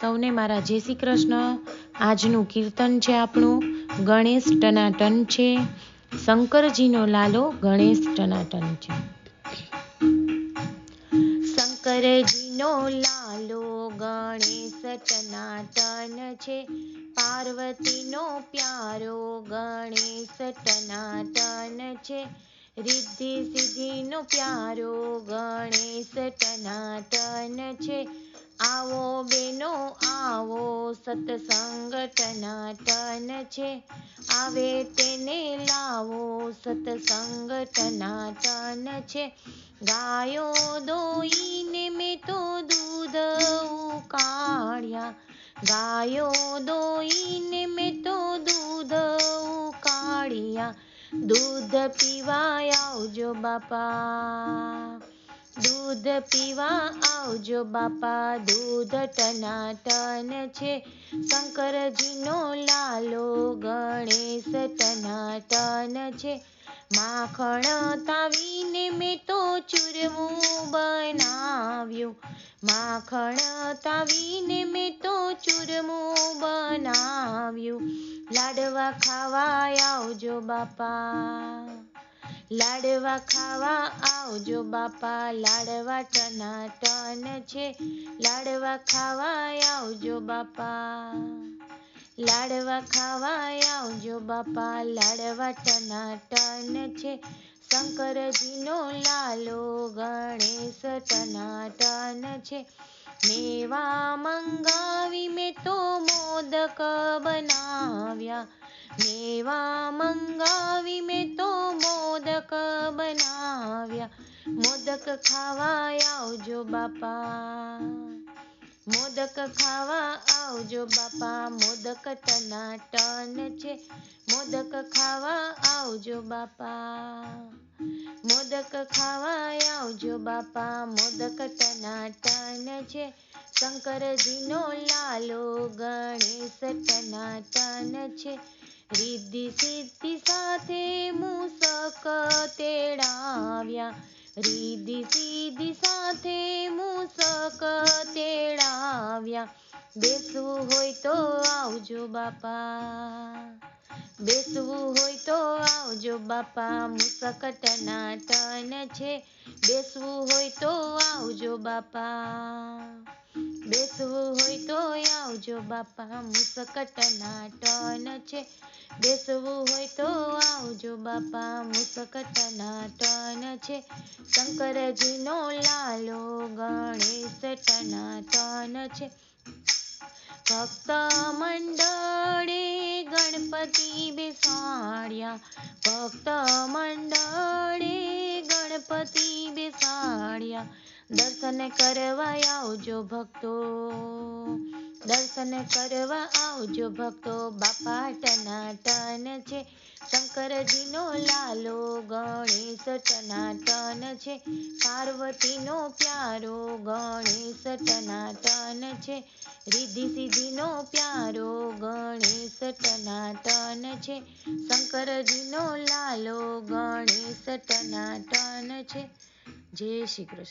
સૌને મારા જય શ્રી કૃષ્ણ। આજનું કીર્તન છે આપણું ગણેશ ટનાટન છે। શંકરજીનો લાલો ગણેશ ટનાટન છે। શંકરજીનો લાલો ગણેશ ટનાટન છે। પાર્વતીનો પ્યારો ગણેશ ટનાટન છે। રિદ્ધિ સિદ્ધિનો પ્યારો ગણેશ ટનાટન છે। આવો બેનો આવો સત્સંગ ટનાટન છે। આવે તેને લાવો સત્સંગ ટનાટન છે। ગાયો દોઈને મેં તો દૂધ ઉકાળ્યા। ગાયો દોઈને મેં તો દૂધ ઉકાળ્યા। દૂધ પીવા આવજો બાપા। દૂધ પીવા આવજો બાપા। દૂધ ટનાટન છે। શંકરજીનો લાલો ગણેશ ટનાટન છે। માખણ તાવીને મેં તો ચૂરમું બનાવ્યું। માખણ તાવીને મેં તો ચૂરમું બનાવ્યું। લાડવા ખાવા આવજો બાપા। લાડવા ખાવા આવજો બાપા। લાડવા ટનાટન છે। લાડવા ખાવા આવજો બાપા। લાડવા ખાવા આવજો બાપા। લાડવા ટનાટન છે। શંકરજીનો લાલો ગણેશ ટનાટન છે। મેવા મંગાવી મેં તો મોદક બનાવ્યા। મેવા મંગાવી મેં તો મોદક બનાવ્યા। મોદક ખાવા આવજો બાપા। મોદક ખાવા આવજો બાપા। મોદક ટનાટન છે। મોદક ખાવા આવજો બાપા। મોદક ખાવા આવજો બાપા। મોદક ટનાટન છે। શંકરજીનો લાલો ગણેશ ટનાટન છે। રિદ્ધિ સિદ્ધિ સાથે મૂષક તેડાવ્યા। રિદ્ધિ સિદ્ધિ સાથે મૂષક તેડાવ્યા। બેસવું હોય તો આવજો બાપા। બેસવું હોય તો આવજો બાપા। મૂષક ટનાટન છે। બેસવું હોય તો આવજો બાપા। બેસવું હોય તો આવજો બાપા। મૂષક ટનાટન છે। બેસવું હોય તો આવજો બાપા। મૂષક ટનાટન છે। શંકરજીનો લાલો ગણેશ ટનાટન છે। ભક્ત મંડળે ગણપતિ બેસાડ્યા। ભક્ત મંડળે ગણપતિ બેસાડ્યા। દર્શન કરવા આવજો ભક્તો। દર્શન કરવા આવજો ભક્તો। બાપા ટનાટન છે। શંકરજીનો લાલો ગણેશ ટનાટન છે। પાર્વતીનો પ્યારો ગણેશ ટનાટન છે। રિદ્ધિ સિદ્ધિનો પ્યારો ગણેશ ટનાટન છે। શંકરજીનો લાલો ગણેશ ટનાટન છે। જય શ્રી કૃષ્ણ।